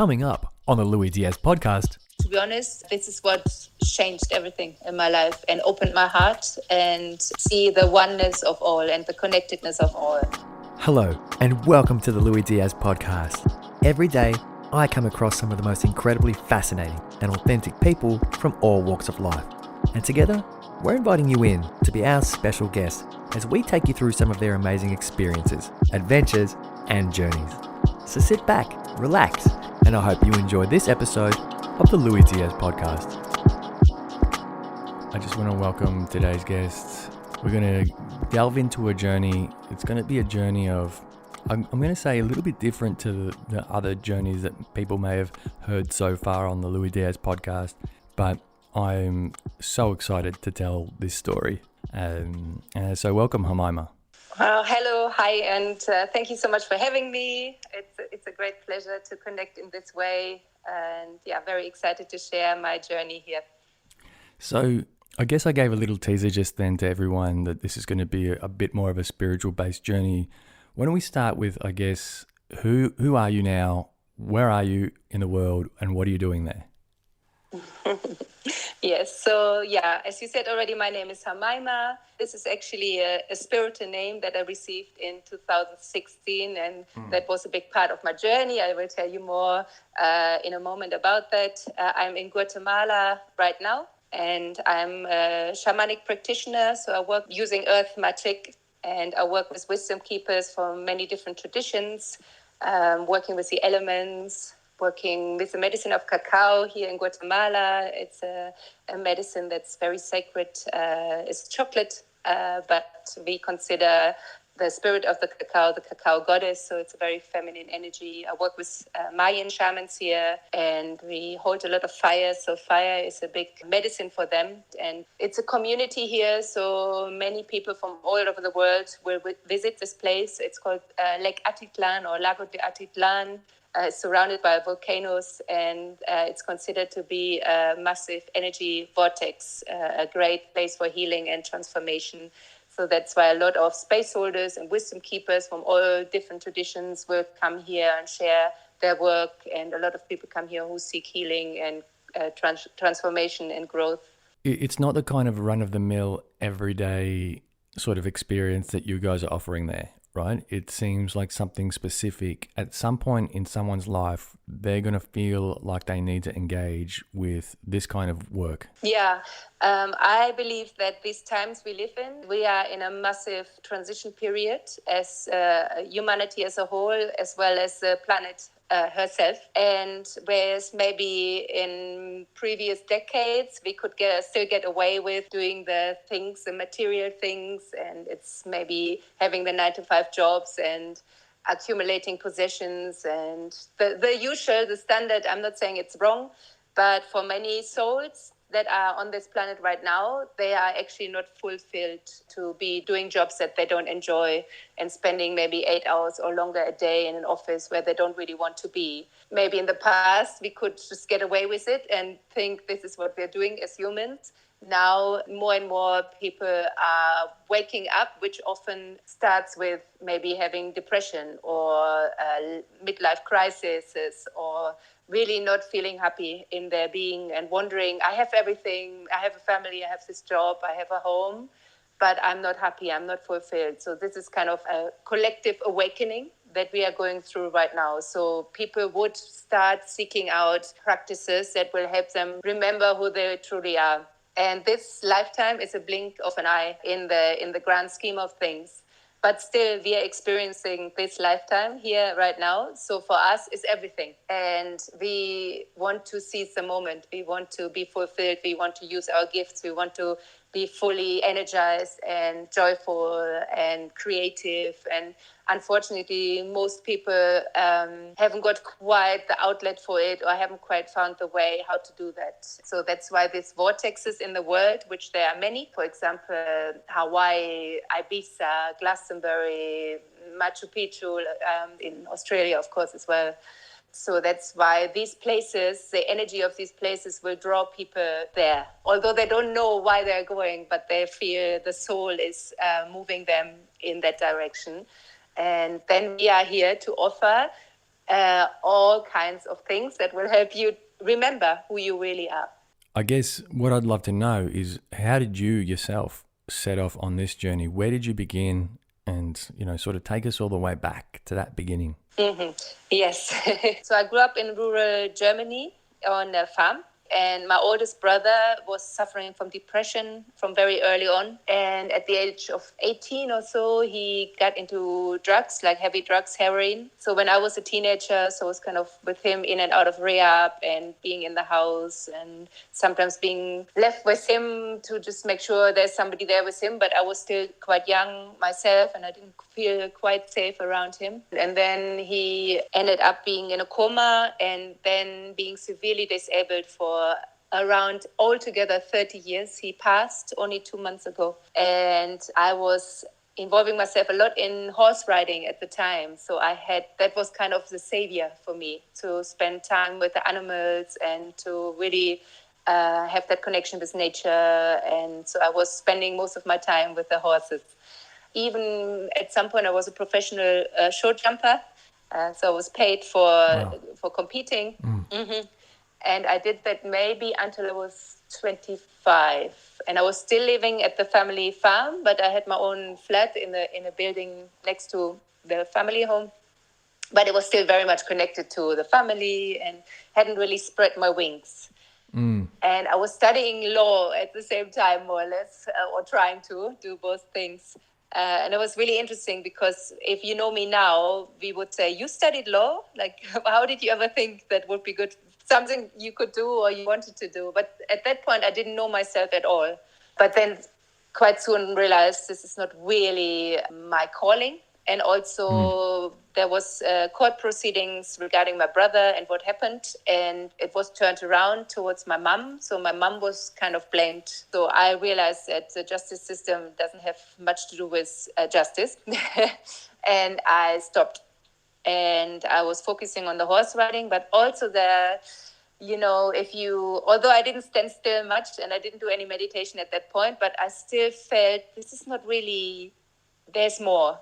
Coming up on the Louis Diaz podcast. To be honest, this is what changed everything in my life and opened my heart and see the oneness of all and the connectedness of all. Hello and welcome to the Louis Diaz podcast. Every day, I come across some of the most incredibly fascinating and authentic people from all walks of life. And together, we're inviting you in to be our special guest as we take you through some of their amazing experiences, adventures, and journeys. So sit back, relax, and I hope you enjoy this episode of the Louis Diaz podcast. I just want to welcome today's guests. We're going to delve into a journey. It's going to be a journey of, I'm going to say, a little bit different to the other journeys that people may have heard so far on the Louis Diaz podcast, but I'm so excited to tell this story. So welcome, Hamaima. Hello, hi, and thank you so much for having me. It's a great pleasure to connect in this way, and very excited to share my journey here. So I guess I gave a little teaser just then to everyone that this is going to be a bit more of a spiritual-based journey. Why don't we start with, I guess, who are you now, where are you in the world, and what are you doing there? Yes, so as you said already, my name is Hamaima. This is actually a spiritual name that I received in 2016, and that was a big part of my journey. I will tell you more in a moment about that. I'm in Guatemala right now, and I'm a shamanic practitioner, so I work using earth magic, and I work with wisdom keepers from many different traditions, working with the elements, working with the medicine of cacao here in Guatemala. It's a medicine that's very sacred. It's chocolate, but we consider the spirit of the cacao goddess, so it's a very feminine energy. I work with Mayan shamans here, and we hold a lot of fire, so fire is a big medicine for them. And it's a community here, so many people from all over the world will visit this place. It's called Lago de Atitlan or Lago de Atitlan. It's surrounded by volcanoes, and it's considered to be a massive energy vortex, a great place for healing and transformation. So that's why a lot of space holders and wisdom keepers from all different traditions will come here and share their work. And a lot of people come here who seek healing and transformation and growth. It's not the kind of run-of-the-mill, everyday sort of experience that you guys are offering there, right? It seems like something specific. At some point in someone's life, they're going to feel like they need to engage with this kind of work. I believe that these times we live in, we are in a massive transition period as humanity as a whole, as well as the planet herself. And whereas maybe in previous decades we could still get away with doing the things, the material things, and it's maybe having the 9-to-5 jobs and accumulating possessions and the usual, the standard. I'm not saying it's wrong, but for many souls that are on this planet right now, they are actually not fulfilled to be doing jobs that they don't enjoy and spending maybe 8 hours or longer a day in an office where they don't really want to be. Maybe in the past, we could just get away with it and think this is what we're doing as humans. Now, more and more people are waking up, which often starts with maybe having depression or midlife crises or really not feeling happy in their being and wondering, I have everything, I have a family, I have this job, I have a home, but I'm not happy, I'm not fulfilled. So this is kind of a collective awakening that we are going through right now. So people would start seeking out practices that will help them remember who they truly are. And this lifetime is a blink of an eye in the grand scheme of things. But still, we are experiencing this lifetime here right now. So for us, it's everything. And we want to seize the moment. We want to be fulfilled. We want to use our gifts. We want to be fully energized and joyful and creative. And unfortunately, most people haven't got quite the outlet for it or haven't quite found the way how to do that. So that's why these vortexes in the world, which there are many, for example, Hawaii, Ibiza, Glastonbury, Machu Picchu, in Australia, of course, as well. So that's why these places, the energy of these places will draw people there. Although they don't know why they're going, but they feel the soul is moving them in that direction. And then we are here to offer all kinds of things that will help you remember who you really are. I guess what I'd love to know is, how did you yourself set off on this journey? Where did you begin? And, sort of take us all the way back to that beginning. Mm-hmm. Yes. So I grew up in rural Germany on a farm. And my oldest brother was suffering from depression from very early on. And at the age of 18 or so, he got into drugs, like heavy drugs, heroin. So when I was a teenager, so I was kind of with him in and out of rehab and being in the house and sometimes being left with him to just make sure there's somebody there with him. But I was still quite young myself and I didn't feel quite safe around him. And then he ended up being in a coma and then being severely disabled for around altogether 30 years. He passed only 2 months ago. And I was involving myself a lot in horse riding at the time. So that was kind of the savior for me, to spend time with the animals and to really have that connection with nature. And so I was spending most of my time with the horses. Even at some point, I was a professional short jumper. So I was paid for competing. Mm-hmm. And I did that maybe until I was 25. And I was still living at the family farm, but I had my own flat in a building next to the family home. But it was still very much connected to the family and hadn't really spread my wings. And I was studying law at the same time, more or less, or trying to do both things. And it was really interesting because if you know me now, we would say, you studied law? Like, how did you ever think that would be good? Something you could do or you wanted to do. But at that point, I didn't know myself at all. But then quite soon realized this is not really my calling. And also there was court proceedings regarding my brother and what happened. And it was turned around towards my mom. So my mom was kind of blamed. So I realized that the justice system doesn't have much to do with justice. And I stopped. And I was focusing on the horse riding, but also although I didn't stand still much and I didn't do any meditation at that point, but I still felt this is not really, there's more.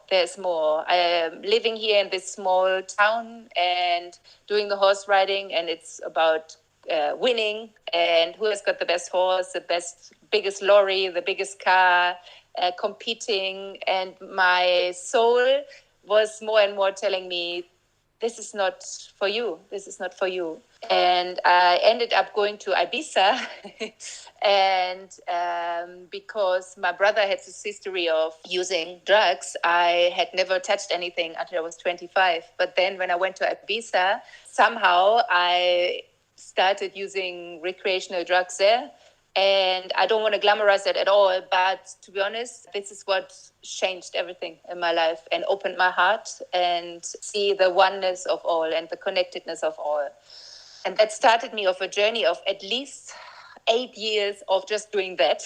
I am living here in this small town and doing the horse riding, and it's about winning and who has got the best horse, biggest lorry, the biggest car, competing. And my soul was more and more telling me, this is not for you. And I ended up going to Ibiza and because my brother had this history of using drugs, I had never touched anything until I was 25. But then when I went to Ibiza, somehow I started using recreational drugs there. And I don't want to glamorize that at all, but to be honest, this is what changed everything in my life and opened my heart and see the oneness of all and the connectedness of all. And that started me off a journey of at least 8 years of just doing that.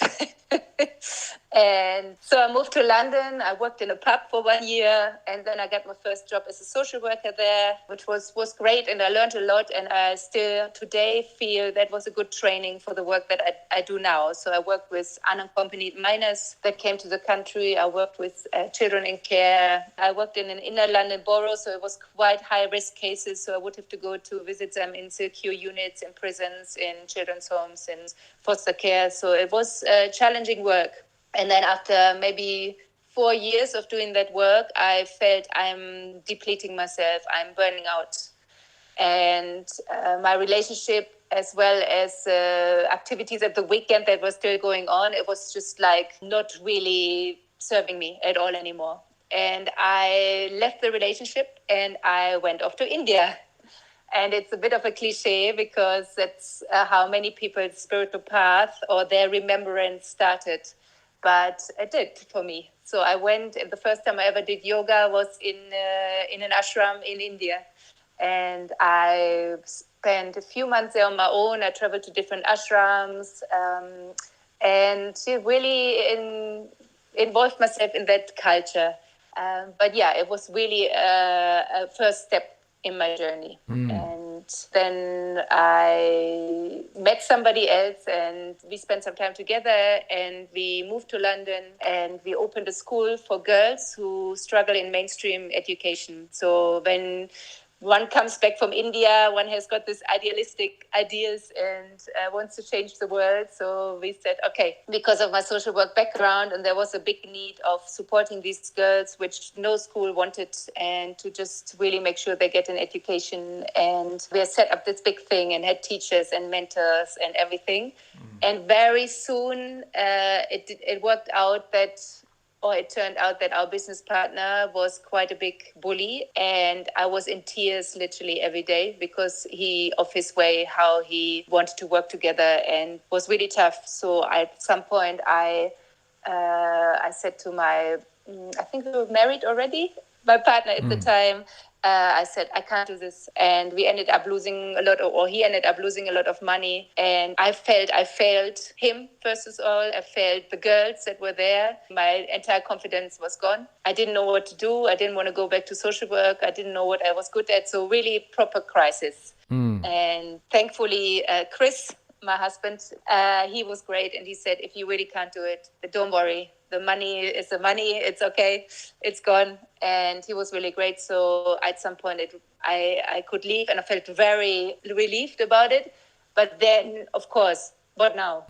And so I moved to London. I worked in a pub for 1 year, and then I got my first job as a social worker there, which was great, and I learned a lot. And I still today feel that was a good training for the work that I do now. So I worked with unaccompanied minors that came to the country. I worked with children in care. I worked in an inner London borough, so it was quite high-risk cases. So I would have to go to visit them in secure units, in prisons, in children's homes, in foster care. So it was challenging work. And then after maybe 4 years of doing that work, I felt I'm depleting myself. I'm burning out. And my relationship, as well as activities at the weekend that were still going on, it was just like not really serving me at all anymore. And I left the relationship and I went off to India. And it's a bit of a cliche because that's how many people's spiritual path or their remembrance started. But it did for me. So I went, and the first time I ever did yoga was in an ashram in India. And I spent a few months there on my own. I traveled to different ashrams and really involved myself in that culture. But yeah, it was really a first step in my journey. And then I met somebody else and we spent some time together and we moved to London and we opened a school for girls who struggle in mainstream education. So when one comes back from India, one has got this idealistic ideas and wants to change the world. So we said, okay, because of my social work background, and there was a big need of supporting these girls, which no school wanted, and to just really make sure they get an education. And we set up this big thing and had teachers and mentors and everything. And very soon it worked out that, or it turned out that our business partner was quite a big bully, and I was in tears literally every day because of his way, how he wanted to work together, and was really tough. So at some point I said to I think we were married already, my partner at the time, I said, I can't do this. And we ended up losing he ended up losing a lot of money. And I failed him, first of all. I failed the girls that were there. My entire confidence was gone. I didn't know what to do. I didn't want to go back to social work. I didn't know what I was good at. So really proper crisis. And thankfully, Chris, my husband, he was great. And he said, if you really can't do it, don't worry. The money is the money. It's okay. It's gone. And he was really great. So at some point I could leave, and I felt very relieved about it. But then, of course, what now?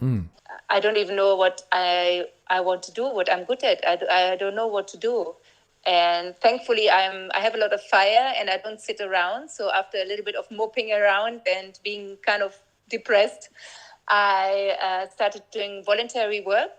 I don't even know what I want to do, what I'm good at. I don't know what to do. And thankfully, I have a lot of fire, and I don't sit around. So after a little bit of moping around and being kind of depressed, I started doing voluntary work.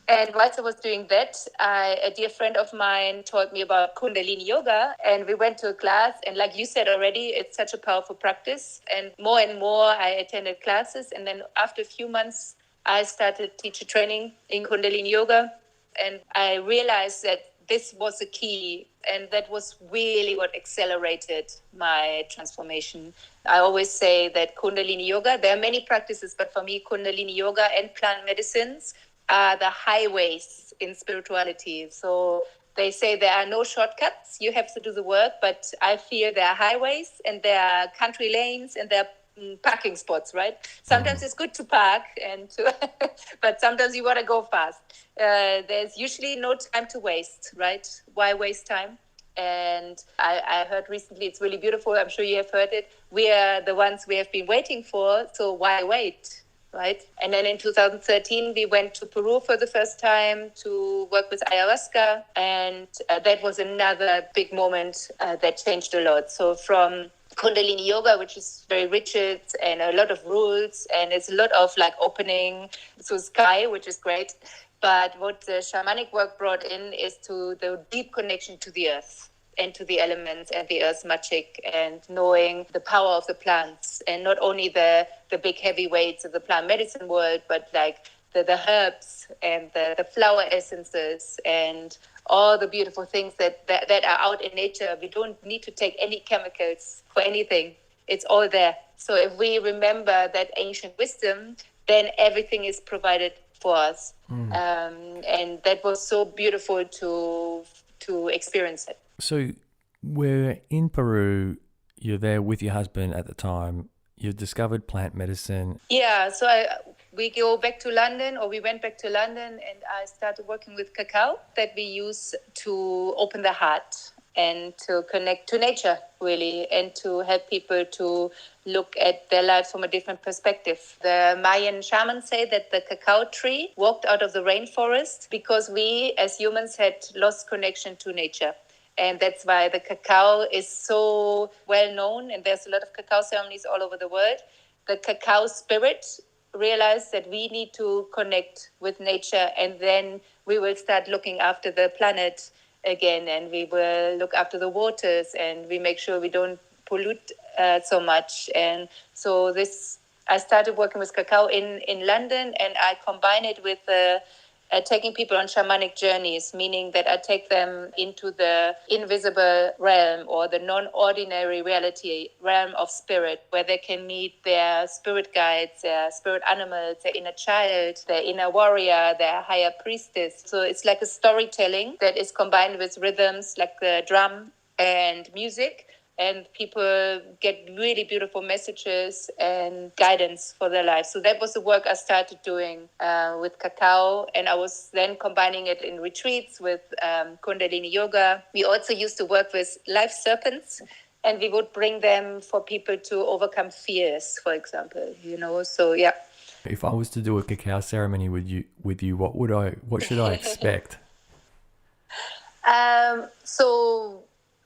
And whilst I was doing that, a dear friend of mine told me about Kundalini Yoga, and we went to a class. And like you said already, it's such a powerful practice. And more I attended classes. And then after a few months, I started teacher training in Kundalini Yoga. And I realized that this was the key. And that was really what accelerated my transformation. I always say that Kundalini Yoga, there are many practices, but for me, Kundalini Yoga and plant medicines are the highways in spirituality. So they say there are no shortcuts. You have to do the work, but I feel there are highways and there are country lanes and there are parking spots, right? Sometimes it's good to park but sometimes you want to go fast. There's usually no time to waste, right? Why waste time? And I heard recently, it's really beautiful. I'm sure you have heard it. We are the ones we have been waiting for. So why wait? Right. And then in 2013, we went to Peru for the first time to work with ayahuasca. And that was another big moment that changed a lot. So from Kundalini Yoga, which is very rigid and a lot of rules, and it's a lot of like opening to sky, which is great. But what the shamanic work brought in is to the deep connection to the earth and to the elements and the earth's magic, and knowing the power of the plants, and not only the big heavy weights of the plant medicine world, but like the herbs and the flower essences and all the beautiful things that are out in nature. We don't need to take any chemicals for anything. It's all there. So if we remember that ancient wisdom, then everything is provided for us. And that was so beautiful to experience it. So we're in Peru, you're there with your husband at the time, you've discovered plant medicine. Yeah, so we went back to London, and I started working with cacao that we use to open the heart and to connect to nature, really, and to help people to look at their lives from a different perspective. The Mayan shamans say that the cacao tree walked out of the rainforest because we as humans had lost connection to nature. And that's why the cacao is so well known, and there's a lot of cacao ceremonies all over the world. The cacao spirit realized that we need to connect with nature, and then we will start looking after the planet again, and we will look after the waters, and we make sure we don't pollute so much. And so I started working with cacao in London, and I combine it with taking people on shamanic journeys, meaning that I take them into the invisible realm, or the non-ordinary realm of spirit, where they can meet their spirit guides, their spirit animals, their inner child, their inner warrior, their higher priestess. So it's like a storytelling that is combined with rhythms like the drum and music, and people get really beautiful messages and guidance for their lives. So that was the work I started doing with cacao, and I was then combining it in retreats with Kundalini Yoga. We also used to work with live serpents and we would bring them for people to overcome fears, for example, so yeah. If I was to do a cacao ceremony with you, what should I expect? So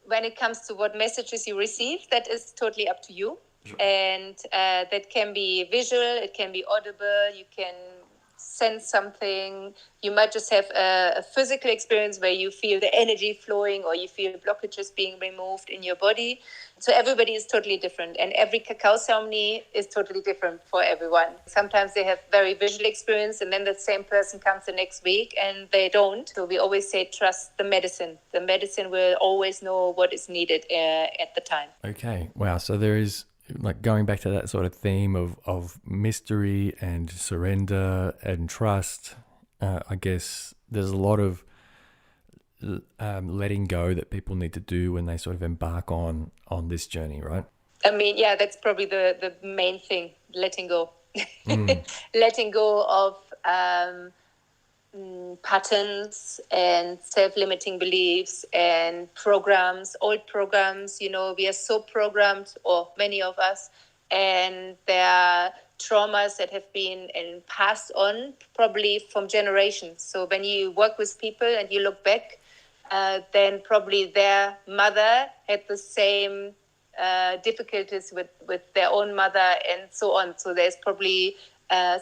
when it comes to what messages you receive, that is totally up to you. Sure. And that can be visual, it can be audible, you can sense something. You might just have a physical experience where you feel the energy flowing, or you feel blockages being removed in your body. So everybody is totally different, and every cacao ceremony is totally different for everyone. Sometimes they have very visual experience, and then the same person comes the next week and they don't. So we always say, trust the medicine. The medicine will always know what is needed at the time. Okay. Wow. So there is, like, going back to that sort of theme of mystery and surrender and trust. I guess there's a lot of letting go that people need to do when they sort of embark on this journey, right? I mean, yeah, that's probably the main thing, letting go. Letting go of patterns and self-limiting beliefs and programs, old programs. We are so programmed, or many of us, and there are traumas that have been passed on probably from generations. So when you work with people and you look back, then probably their mother had the same difficulties with their own mother, and so on. So there's probably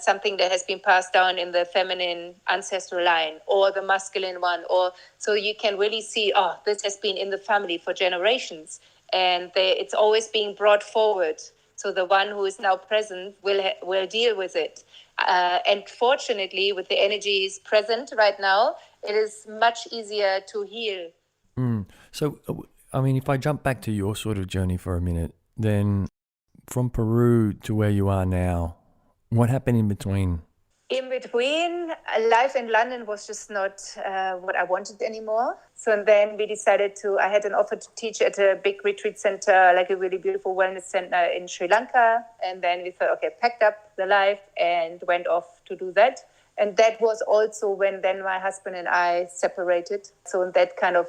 something that has been passed down in the feminine ancestral line, or the masculine one, or so you can really see, this has been in the family for generations, and it's always being brought forward. So the one who is now present will deal with it. And fortunately, with the energies present right now, it is much easier to heal. So, I mean, if I jump back to your sort of journey for a minute, then from Peru to where you are now, what happened in between? In between, life in London was just not what I wanted anymore. So then we decided I had an offer to teach at a big retreat center, like a really beautiful wellness center in Sri Lanka. And then we thought, okay, packed up the life and went off to do that. And that was also when then my husband and I separated. So that kind of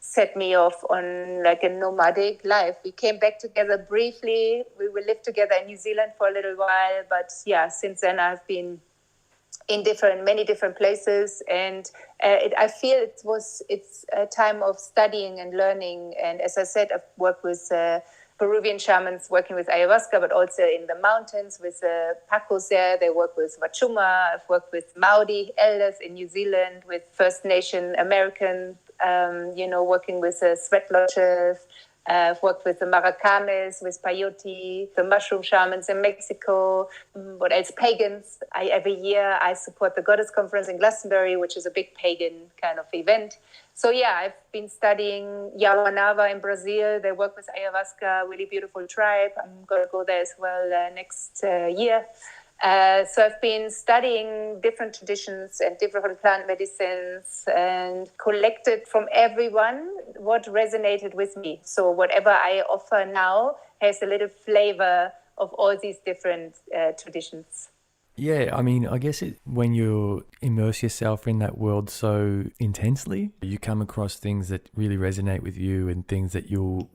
set me off on like a nomadic life. We came back together briefly. We will live together in New Zealand for a little while. But yeah, since then I've been in many different places, and I feel it's a time of studying and learning. And as I said, I've worked with Peruvian shamans working with ayahuasca, but also in the mountains with Pacos there. They work with Wachuma. I've worked with Maori elders in New Zealand, with First Nation American, working with sweat lodges. I've worked with the Maracames, with Peyote, the mushroom shamans in Mexico. What else? Pagans. Every year I support the Goddess Conference in Glastonbury, which is a big pagan kind of event. So yeah, I've been studying Yawanava in Brazil. They work with ayahuasca, really beautiful tribe. I'm going to go there as well next year. So I've been studying different traditions and different plant medicines, and collected from everyone what resonated with me. So whatever I offer now has a little flavor of all these different traditions. Yeah, I mean, I guess when you immerse yourself in that world so intensely, you come across things that really resonate with you, and things that you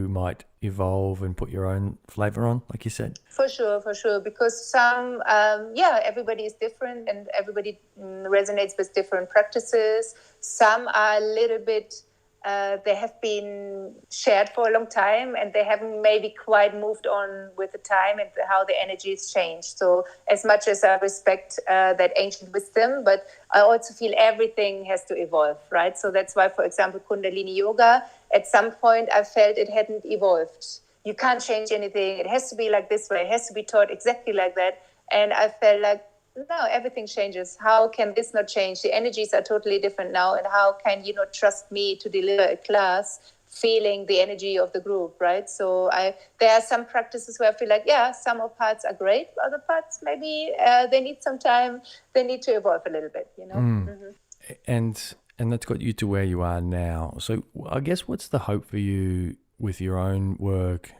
might evolve and put your own flavor on, like you said. For sure. Because some, everybody is different, and everybody resonates with different practices. Some are a little bit, they have been shared for a long time, and they haven't maybe quite moved on with the time and how the energies change. So as much as I respect that ancient wisdom, but I also feel everything has to evolve, right? So that's why, for example, Kundalini Yoga, at some point I felt it hadn't evolved. You can't change anything. It has to be like this way. It has to be taught exactly like that. And I felt like, no, everything changes. How can this not change? The energies are totally different now. And how can you not trust me to deliver a class feeling the energy of the group, right? So there are some practices where I feel like, some of parts are great. Other parts, maybe they need some time. They need to evolve a little bit, And that's got you to where you are now. So I guess what's the hope for you with your own work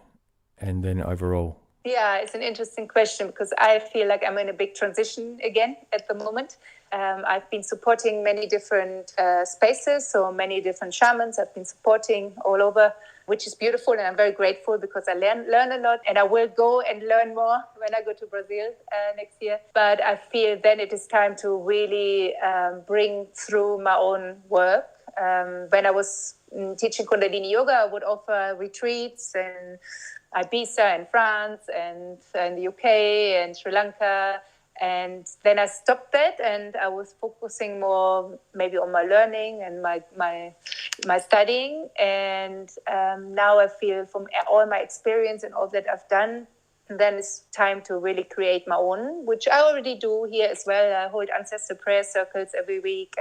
and then overall? Yeah, it's an interesting question, because I feel like I'm in a big transition again at the moment. I've been supporting many different spaces, so many different shamans I've been supporting all over which is beautiful. And I'm very grateful because I learn a lot, and I will go and learn more when I go to Brazil next year. But I feel then it is time to really bring through my own work. When I was teaching Kundalini Yoga, I would offer retreats in Ibiza and France and in the UK and Sri Lanka. And then I stopped that, and I was focusing more maybe on my learning and my studying. And now I feel from all my experience and all that I've done, then it's time to really create my own, which I already do here as well. I hold ancestor prayer circles every week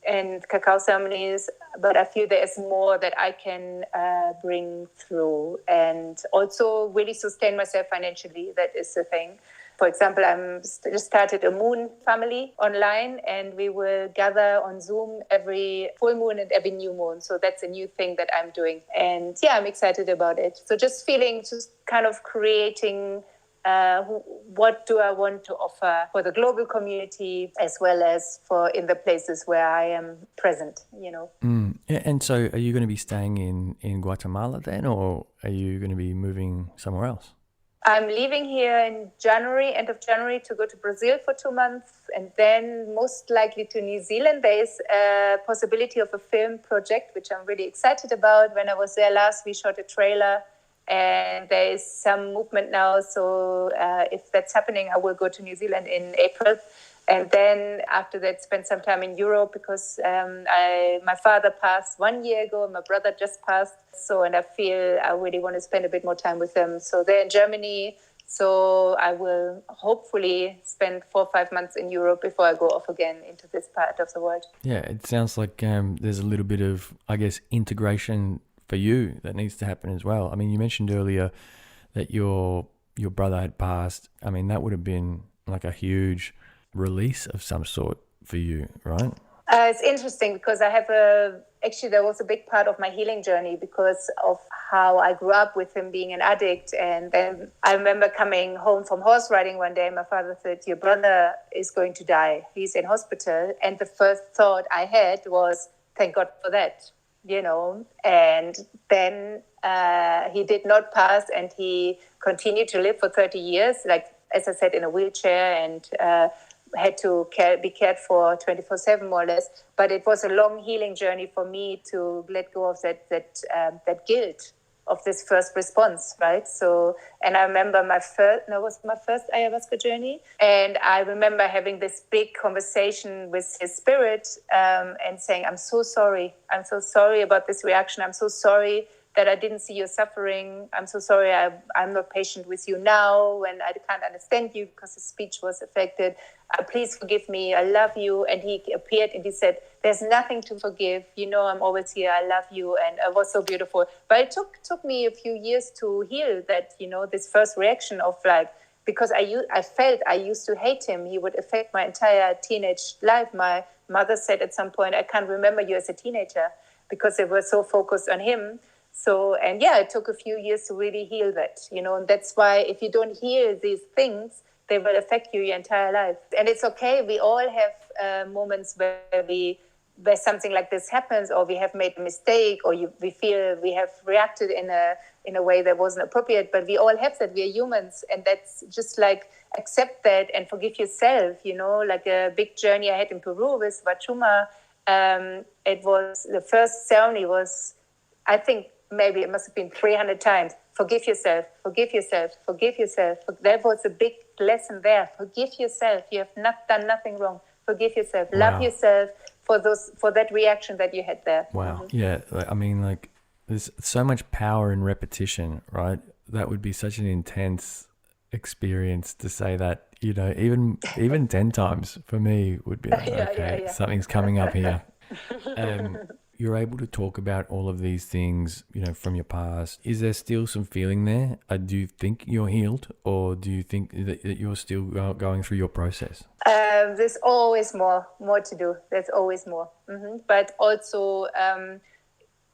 and cacao ceremonies, but I feel there is more that I can bring through and also really sustain myself financially. That is the thing. For example, I'm just started a moon family online, and we will gather on Zoom every full moon and every new moon. So that's a new thing that I'm doing. And yeah, I'm excited about it. So just kind of creating what do I want to offer for the global community as well as for in the places where I am present, And so are you going to be staying in Guatemala then, or are you going to be moving somewhere else? I'm leaving here in end of January, to go to Brazil for 2 months, and then most likely to New Zealand. There is a possibility of a film project, which I'm really excited about. When I was there last, we shot a trailer, and there is some movement now. So if that's happening, I will go to New Zealand in April. And then after that, spend some time in Europe because my father passed 1 year ago and my brother just passed. And I feel I really want to spend a bit more time with them. So they're in Germany. So I will hopefully spend 4 or 5 months in Europe before I go off again into this part of the world. Yeah, it sounds like there's a little bit of, I guess, integration for you that needs to happen as well. I mean, you mentioned earlier that your brother had passed. I mean, that would have been like a huge release of some sort for you, right? It's interesting because I have actually there was a big part of my healing journey because of how I grew up with him being an addict. And then I remember coming home from horse riding one day, and my father said, "Your brother is going to die. He's in hospital." And the first thought I had was, thank God for that, And then he did not pass, and he continued to live for 30 years, like, as I said, in a wheelchair, and had to be cared for 24/7 more or less. But it was a long healing journey for me to let go of that guilt of this first response, right? So, and I remember my first ayahuasca journey, and I remember having this big conversation with his spirit and saying, I'm so sorry about this reaction. I'm so sorry that I didn't see your suffering. I'm so sorry I'm not patient with you now, and I can't understand you because his speech was affected. Please forgive me. I love you. And he appeared and he said, there's nothing to forgive. I'm always here. I love you. And it was so beautiful. But it took me a few years to heal that, this first reaction of because I felt I used to hate him. He would affect my entire teenage life. My mother said at some point, I can't remember you as a teenager because they were so focused on him. So, and yeah, it took a few years to really heal that, and that's why if you don't heal these things, they will affect you your entire life. And it's okay. We all have moments where something like this happens, or we have made a mistake, or we feel we have reacted in a way that wasn't appropriate. But we all have that. We are humans. And that's just like, accept that and forgive yourself, like a big journey I had in Peru with Wachuma. It was, the first ceremony was, I think, maybe it must have been 300 times. Forgive yourself, forgive yourself, forgive yourself. There was a big lesson there. Forgive yourself. You have not done nothing wrong. Forgive yourself. Wow. Love yourself for that reaction that you had there. Wow. Mm-hmm. Yeah. I mean, there's so much power in repetition, right? That would be such an intense experience to say that, even 10 times for me would be like, okay, something's coming up here. You're able to talk about all of these things, from your past. Is there still some feeling there? Do you think you're healed, or do you think that you're still going through your process? There's always more to do. There's always more. Mm-hmm. But also,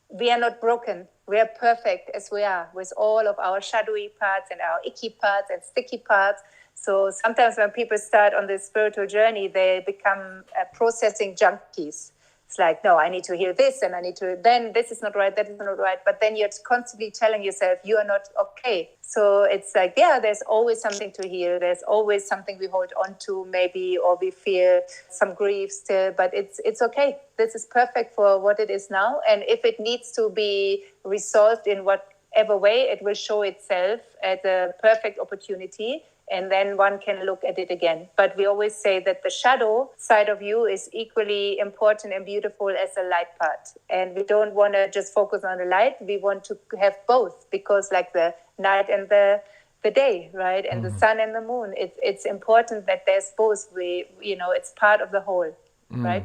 we are not broken. We are perfect as we are, with all of our shadowy parts and our icky parts and sticky parts. So sometimes when people start on this spiritual journey, they become processing junkies. It's like, no, I need to hear this and I need to, then this is not right, that is not right. But then you're constantly telling yourself you are not okay. So it's like, yeah, there's always something to heal. There's always something we hold on to maybe, or we feel some grief still, but it's okay. This is perfect for what it is now. And if it needs to be resolved in whatever way, it will show itself as a perfect opportunity. And then one can look at it again. But we always say that the shadow side of you is equally important and beautiful as the light part. And we don't want to just focus on the light. We want to have both, because like the night and the day, right? And the sun and the moon, it's important that there's both. It's part of the whole, right?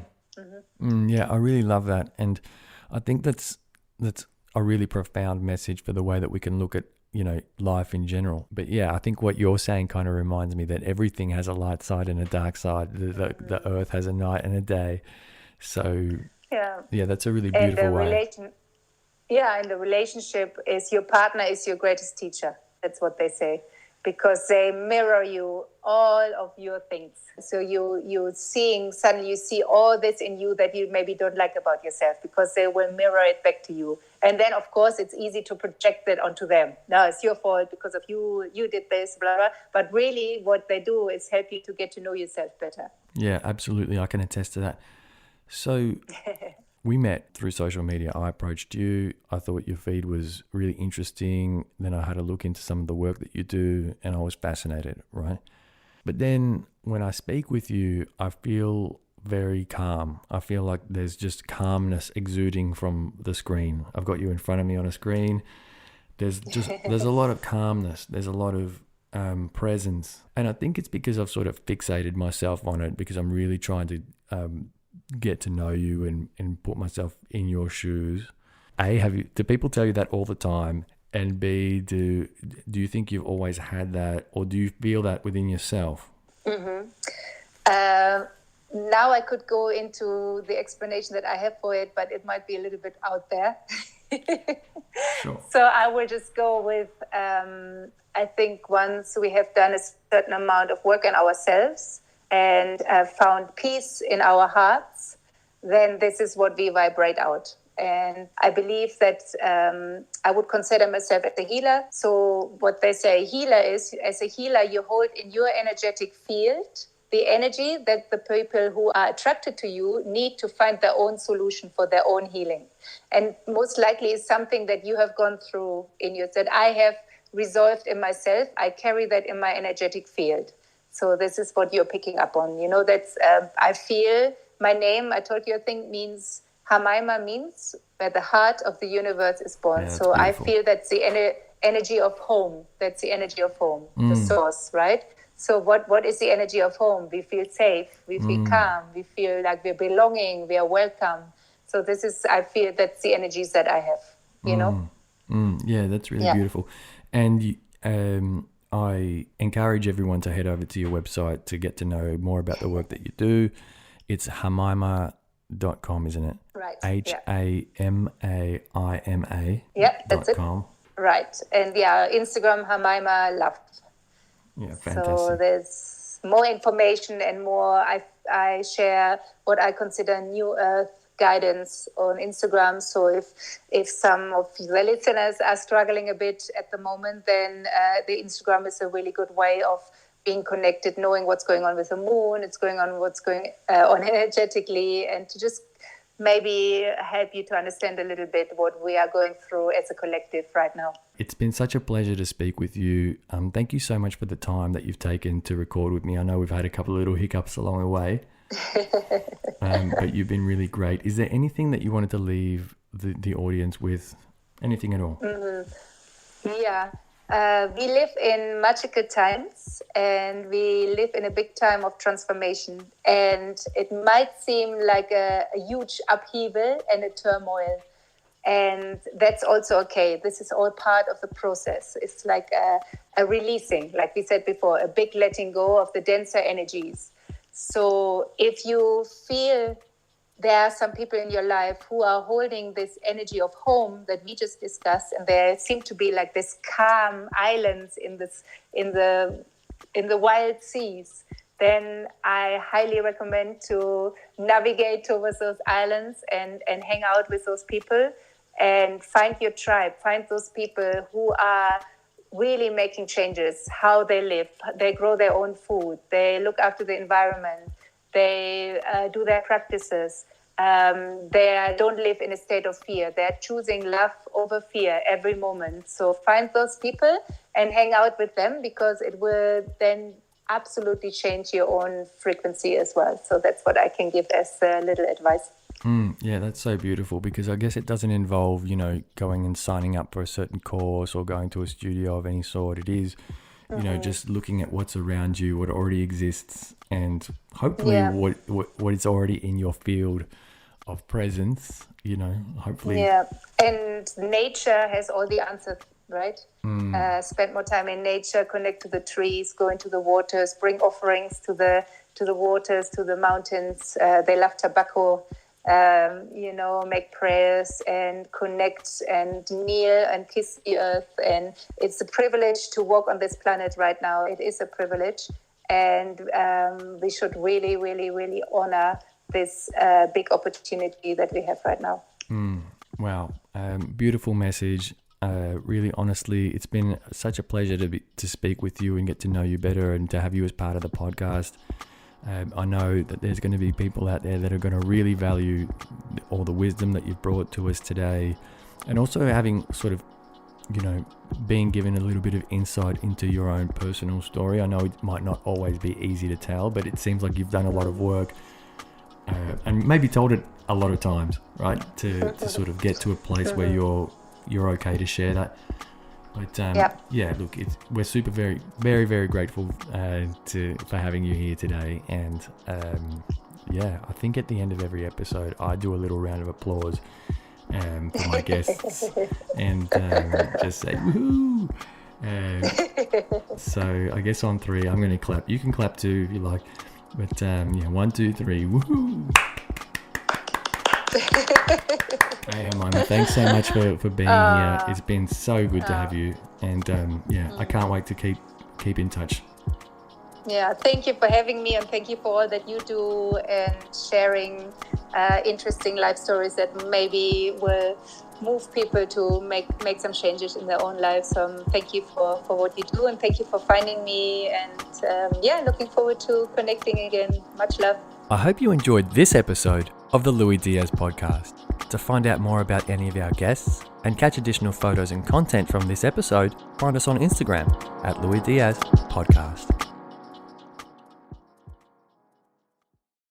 Yeah, I really love that. And I think that's a really profound message for the way that we can look at life in general. But yeah, I think what you're saying kind of reminds me that everything has a light side and a dark side. The earth has a night and a day. So yeah, that's a really beautiful way. And the relationship is, your partner is your greatest teacher. That's what they say, because they mirror you, all of your things. So suddenly you see all this in you that you maybe don't like about yourself, because they will mirror it back to you. And then, of course, it's easy to project that onto them. No, it's your fault because of you did this, blah, blah. But really what they do is help you to get to know yourself better. Yeah, absolutely. I can attest to that. So we met through social media. I approached you. I thought your feed was really interesting. Then I had a look into some of the work that you do, and I was fascinated, right? But then when I speak with you, I feel very calm. I feel like there's just calmness exuding from the screen. I've got you in front of me on a screen. There's a lot of calmness. There's a lot of presence. And I think it's because I've sort of fixated myself on it, because I'm really trying to get to know you and put myself in your shoes. A, do people tell you that all the time? And B, do you think you've always had that, or do you feel that within yourself? Now I could go into the explanation that I have for it, but it might be a little bit out there. Sure. So I will just go with, I think once we have done a certain amount of work on ourselves and found peace in our hearts, then this is what we vibrate out. And I believe that I would consider myself as a healer. So what they say healer is, as a healer, you hold in your energetic field the energy that the people who are attracted to you need to find their own solution for their own healing. And most likely is something that you have gone through in yourself, that I have resolved in myself. I carry that in my energetic field. So this is what you're picking up on. That's, I feel my name, I told you, I think means, Hamaima means where the heart of the universe is born. Yeah, so beautiful. I feel that's the energy of home. That's the energy of home, the source, right? So what is the energy of home? We feel safe, we feel calm, we feel like we're belonging, we are welcome. So I feel that's the energies that I have, Yeah, that's really beautiful. And I encourage everyone to head over to your website to get to know more about the work that you do. It's Hamaima.com, isn't it? Right. Hamaima. Yeah, that's it. Right. And Instagram, Hamaima Love. Yeah, fantastic. So there's more information and more. I share what I consider New Earth guidance on Instagram. So if some of the listeners are struggling a bit at the moment, then the Instagram is a really good way of being connected, knowing what's going on with the moon, what's going on energetically, and to just maybe help you to understand a little bit what we are going through as a collective right now. It's been such a pleasure to speak with you. Thank you so much for the time that you've taken to record with me. I know we've had a couple of little hiccups along the way, but you've been really great. Is there anything that you wanted to leave the audience with? Anything at all? Yeah. We live in magical times, and we live in a big time of transformation, and it might seem like a huge upheaval and a turmoil, and that's also okay. This is all part of the process. It's like a releasing, like we said before, a big letting go of the denser energies. So if you feel there are some people in your life who are holding this energy of home that we just discussed, and there seem to be like this calm islands in the wild seas, then I highly recommend to navigate towards those islands and hang out with those people and find your tribe, find those people who are really making changes, how they live. They grow their own food, they look after the environment, they do their practices. They don't live in a state of fear. They're choosing love over fear every moment. So find those people and hang out with them, because it will then absolutely change your own frequency as well. So that's what I can give as a little advice. Yeah, that's so beautiful, because I guess it doesn't involve, going and signing up for a certain course or going to a studio of any sort. It is, just looking at what's around you, what already exists, and hopefully what is already in your field of presence, hopefully. Yeah, and nature has all the answers, right? Spend more time in nature, connect to the trees, go into the waters, bring offerings to the waters, to the mountains. They love tobacco, make prayers and connect and kneel and kiss the earth. And it's a privilege to walk on this planet right now. It is a privilege. And we should really, really, really honor this big opportunity that we have right now. Wow. Beautiful message. Really, honestly, it's been such a pleasure to speak with you and get to know you better and to have you as part of the podcast. I know that there's going to be people out there that are going to really value all the wisdom that you've brought to us today, and also having sort of, being given a little bit of insight into your own personal story. I know it might not always be easy to tell, but it seems like you've done a lot of work and maybe told it a lot of times, right? To sort of get to a place where you're okay to share that. But look, we're super very, very, very grateful for having you here today. And I think at the end of every episode, I do a little round of applause for my guests and just say woohoo. So I guess on 3, I'm going to clap. You can clap too if you like. But 1, 2, 3, woohoo. Hey Hamaima, thanks so much for being here. It's been so good to have you, and I can't wait to keep in touch. Yeah, thank you for having me, and thank you for all that you do and sharing interesting life stories that maybe will move people to make some changes in their own lives. Thank you for what you do, and thank you for finding me, and looking forward to connecting again. Much love. I hope you enjoyed this episode of the Louis Diaz podcast. To find out more about any of our guests and catch additional photos and content from this episode, find us on Instagram at Louis Diaz Podcast.